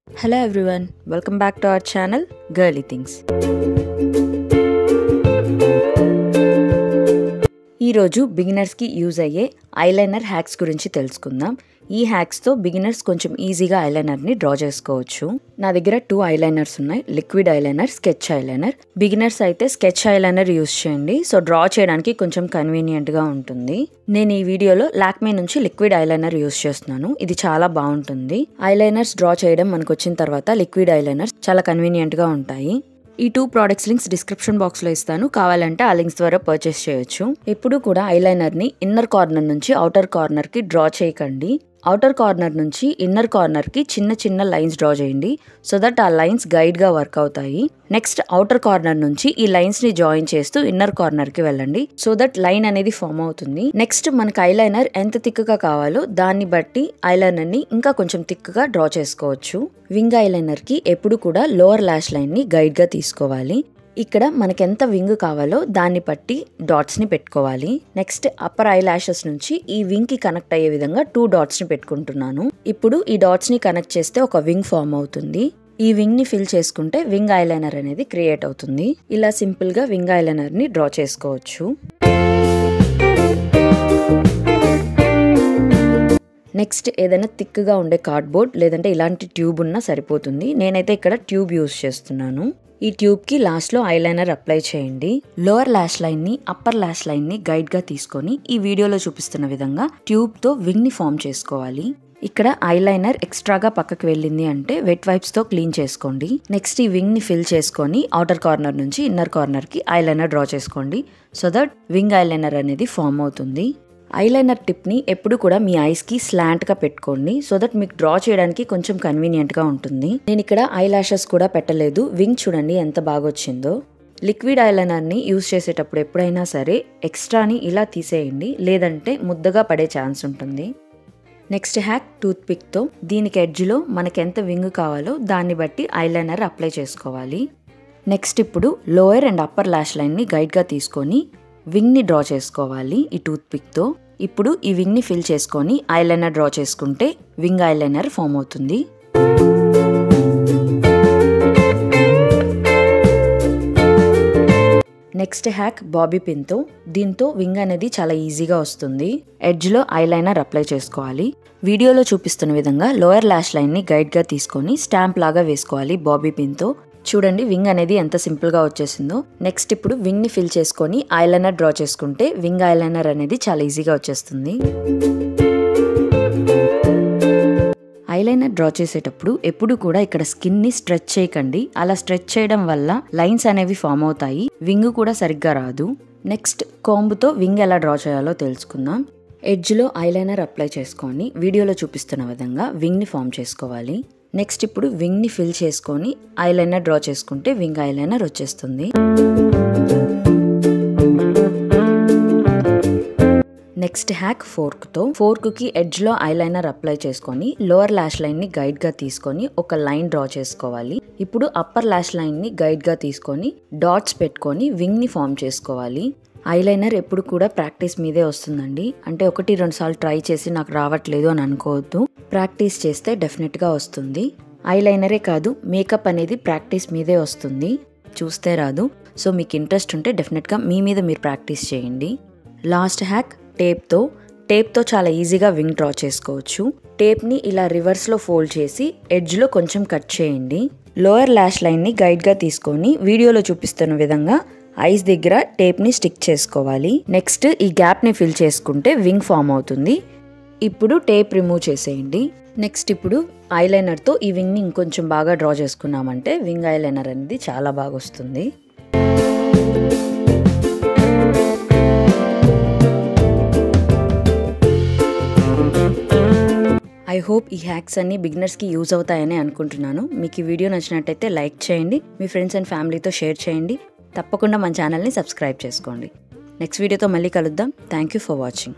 Hello everyone, welcome back to our channel Girly Things. ఈ రోజు beginners కి use అయ్యే ఐలైనర్ హ్యాక్స్ గురించి తెలుసుకుందాం. ఈ హ్యాక్స్ తో బిగినర్స్ కొంచెం ఈజీగా ఐలైనర్ ని డ్రా చేసుకోవచ్చు. నా దగ్గర 2 ఐలైనర్స్ ఉన్నాయి, liquid eyeliner, sketch eyeliner. Beginners అయితే స్కెచ్ ఐలైనర్ యూజ్ చేయండి, సో డ్రా చేయడానికి కొంచెం కన్వీనియంట్ గా ఉంటుంది. నేను ఈ వీడియోలో లాక్మే నుంచి లిక్విడ్ ఐలైనర్ యూజ్ చేస్తున్నాను. ఇది చాలా బాగుంటుంది. ఐలైనర్స్ డ్రా చేయడం మనకు వచ్చిన తర్వాత లిక్విడ్ ఐలైనర్స్ చాలా కన్వీనియంట్ గా ఉంటాయి. ఈ 2 ప్రోడక్ట్స్ లింక్స్ డిస్క్రిప్షన్ బాక్స్ లో ఇస్తాను, కావాలంటే ఆ లింక్స్ ద్వారా పర్చేస్ చేయొచ్చు. ఎప్పుడు కూడా ఐలైనర్ ని ఇన్నర్ కార్నర్ నుంచి అవుటర్ కార్నర్ కి డ్రా చేయకండి. అవుటర్ కార్నర్ నుంచి ఇన్నర్ కార్నర్ కి చిన్న చిన్న లైన్స్ డ్రా చేయండి, సో దట్ ఆ లైన్స్ గైడ్ గా వర్క్ అవుతాయి. నెక్స్ట్ అవుటర్ కార్నర్ నుంచి ఈ లైన్స్ ని జాయిన్ చేస్తూ ఇన్నర్ కార్నర్ కి వెళ్ళండి, సో దట్ లైన్ అనేది ఫామ్ అవుతుంది. నెక్స్ట్ మనకి ఐలైనర్ ఎంత థిక్ గా కావాలో దాన్ని బట్టి ఐలైనర్ ని ఇంకా కొంచెం థిక్ గా డ్రా చేసుకోవచ్చు. వింగ్ ఐలైనర్ కి ఎప్పుడు కూడా లోవర్ లాష్ లైన్ ని గైడ్ గా తీసుకోవాలి. ఇక్కడ మనకి ఎంత వింగ్ కావాలో దాన్ని బట్టి డాట్స్ ని పెట్టుకోవాలి. నెక్స్ట్ అప్పర్ ఐ లాషెస్ నుంచి ఈ వింగ్ కి కనెక్ట్ అయ్యే విధంగా 2 డాట్స్ ని పెట్టుకుంటున్నాను. ఇప్పుడు ఈ డాట్స్ ని కనెక్ట్ చేస్తే ఒక వింగ్ ఫామ్ అవుతుంది. ఈ వింగ్ ని ఫిల్ చేసుకుంటే వింగ్ ఐలైనర్ అనేది క్రియేట్ అవుతుంది. ఇలా సింపుల్ గా వింగ్ ఐలైనర్ ని డ్రా చేసుకోవచ్చు. నెక్స్ట్ ఏదైనా థిక్ గా ఉండే కార్డ్బోర్డ్ లేదంటే ఇలాంటి ట్యూబ్ ఉన్నా సరిపోతుంది. నేనైతే ఇక్కడ ట్యూబ్ యూజ్ చేస్తున్నాను. ఈ ట్యూబ్ కి లాస్ట్ లో ఐలైనర్ అప్లై చేయండి. లోవర్ లాష్ లైన్ ని అప్పర్ లాష్ లైన్ ని గైడ్ గా తీసుకొని ఈ వీడియోలో చూపిస్తున్న విధంగా ట్యూబ్ తో వింగ్ ని ఫామ్ చేసుకోవాలి. ఇక్కడ ఐలైనర్ ఎక్స్ట్రాగా పక్కకి వెళ్ళింది అంటే వెట్ వైప్స్ తో క్లీన్ చేసుకోండి. నెక్స్ట్ ఈ వింగ్ ని ఫిల్ చేసుకొని అవుటర్ కార్నర్ నుంచి ఇన్నర్ కార్నర్ కి ఐలైనర్ డ్రా చేసుకోండి, సో దట్ వింగ్ ఐలైనర్ అనేది ఫామ్ అవుతుంది. ఐలైనర్ టిప్ ని ఎప్పుడు కూడా మీ ఐస్ కి స్లాంట్ గా పెట్టుకోండి, సో దట్ మీకు డ్రా చేయడానికి కొంచెం కన్వీనియంట్ గా ఉంటుంది. నేను ఇక్కడ ఐ లాషెస్ కూడా పెట్టలేదు. వింగ్ చూడండి ఎంత బాగా వచ్చిందో. లిక్విడ్ ఐలైనర్ ని యూజ్ చేసేటప్పుడు ఎప్పుడైనా సరే ఎక్స్ట్రాని ఇలా తీసేయండి, లేదంటే ముద్దగా పడే ఛాన్స్ ఉంటుంది. నెక్స్ట్ హ్యాక్ టూత్ పిక్ తో దీనికి ఎడ్జ్ లో మనకి ఎంత వింగ్ కావాలో దాన్ని బట్టి ఐలైనర్ అప్లై చేసుకోవాలి. నెక్స్ట్ ఇప్పుడు lower and upper lash line ని గైడ్ గా తీసుకొని వింగ్ ని డ్రా చేసుకోవాలి ఈ టూత్ పిక్ తో. ఇప్పుడు ఈ వింగ్ ని ఫిల్ చేసుకొని ఐలైనర్ డ్రా చేసుకుంటే వింగ్ ఐలైనర్ ఫామ్ అవుతుంది. నెక్స్ట్ హ్యాక్ బాబీ పిన్ తో. దీంతో వింగ్ అనేది చాలా ఈజీగా వస్తుంది. ఎడ్జ్ లో ఐలైనర్ అప్లై చేసుకోవాలి. వీడియోలో చూపిస్తున్న విధంగా లోయర్ లాష్ లైన్ ని గైడ్ గా తీసుకొని స్టాంప్ లాగా వేసుకోవాలి బాబీ పిన్ తో. చూడండి వింగ్ అనేది ఎంత సింపుల్ గా వచ్చేసిందో. నెక్స్ట్ ఇప్పుడు వింగ్ ని ఫిల్ చేసుకొని ఐలైనర్ డ్రా చేసుకుంటే వింగ్ ఐలైనర్ అనేది చాలా ఈజీగా వచ్చేస్తుంది. ఐలైనర్ డ్రా చేసేటప్పుడు ఎప్పుడు కూడా ఇక్కడ స్కిన్ ని స్ట్రెచ్ చేయకండి. అలా స్ట్రెచ్ చేయడం వల్ల లైన్స్ అనేవి ఫామ్ అవుతాయి, వింగ్ కూడా సరిగ్గా రాదు. నెక్స్ట్ కోంబుతో వింగ్ ఎలా డ్రా చేయాలో తెలుసుకుందాం. ఎడ్జ్ లో ఐలైనర్ అప్లై చేసుకొని వీడియోలో చూపిస్తున్న విధంగా వింగ్ ని ఫామ్ చేసుకోవాలి. నెక్స్ట్ ఇప్పుడు వింగ్ ని ఫిల్ చేసుకొని ఐలైనర్ డ్రా చేసుకుంటే వింగ్ ఐలైనర్ వచ్చేస్తుంది. నెక్స్ట్ హ్యాక్ ఫోర్క్ తో. ఫోర్క్ కి ఎడ్జ్ లో ఐలైనర్ అప్లై చేసుకొని లోవర్ లాష్ లైన్ ని గైడ్ గా తీసుకొని ఒక లైన్ డ్రా చేసుకోవాలి. ఇప్పుడు అప్పర్ లాష్ లైన్ ని గైడ్ గా తీసుకొని డాట్స్ పెట్టుకొని వింగ్ ని ఫామ్ చేసుకోవాలి. ఐలైనర్ ఎప్పుడు కూడా ప్రాక్టీస్ మీదే వస్తుందండి. అంటే 1-2 సార్లు ట్రై చేసి నాకు రావట్లేదు అని అనుకోవద్దు. ప్రాక్టీస్ చేస్తే డెఫినెట్ గా వస్తుంది. ఐలైనరే కాదు, మేకప్ అనేది ప్రాక్టీస్ మీదే వస్తుంది, చూస్తే రాదు. సో మీకు ఇంట్రెస్ట్ ఉంటే డెఫినెట్ గా మీ మీద మీరు ప్రాక్టీస్ చేయండి. లాస్ట్ హ్యాక్ టేప్ తో. టేప్ తో చాలా ఈజీగా వింగ్ డ్రా చేసుకోవచ్చు. టేప్ ని ఇలా రివర్స్ లో ఫోల్డ్ చేసి ఎడ్జ్ లో కొంచెం కట్ చేయండి. లోయర్ లాష్ లైన్ ని గైడ్ గా తీసుకొని వీడియోలో చూపిస్తున్న విధంగా ఐస్ దగ్గర టేప్ ని స్టిక్ చేసుకోవాలి. నెక్స్ట్ ఈ గ్యాప్ ని ఫిల్ చేసుకుంటే వింగ్ ఫామ్ అవుతుంది. ఇప్పుడు టేప్ రిమూవ్ చేసేయండి. నెక్స్ట్ ఇప్పుడు ఐలైనర్ తో ఈ వింగ్ ని ఇంకొంచెం బాగా డ్రా చేసుకున్నామంటే వింగ్ ఐలైనర్ అనేది చాలా బాగా వస్తుంది. ఐ హోప్ ఈ హ్యాక్స్ అన్ని బిగినర్స్ కి యూజ్ అవుతాయని అనుకుంటున్నాను. మీకు ఈ వీడియో నచ్చినట్టయితే లైక్ చేయండి, మీ ఫ్రెండ్స్ అండ్ ఫ్యామిలీతో షేర్ చేయండి. తప్పకుండా మన ఛానల్ని సబ్స్క్రైబ్ చేసుకోండి. నెక్స్ట్ వీడియోతో మళ్ళీ కలుద్దాం. Thank you for watching.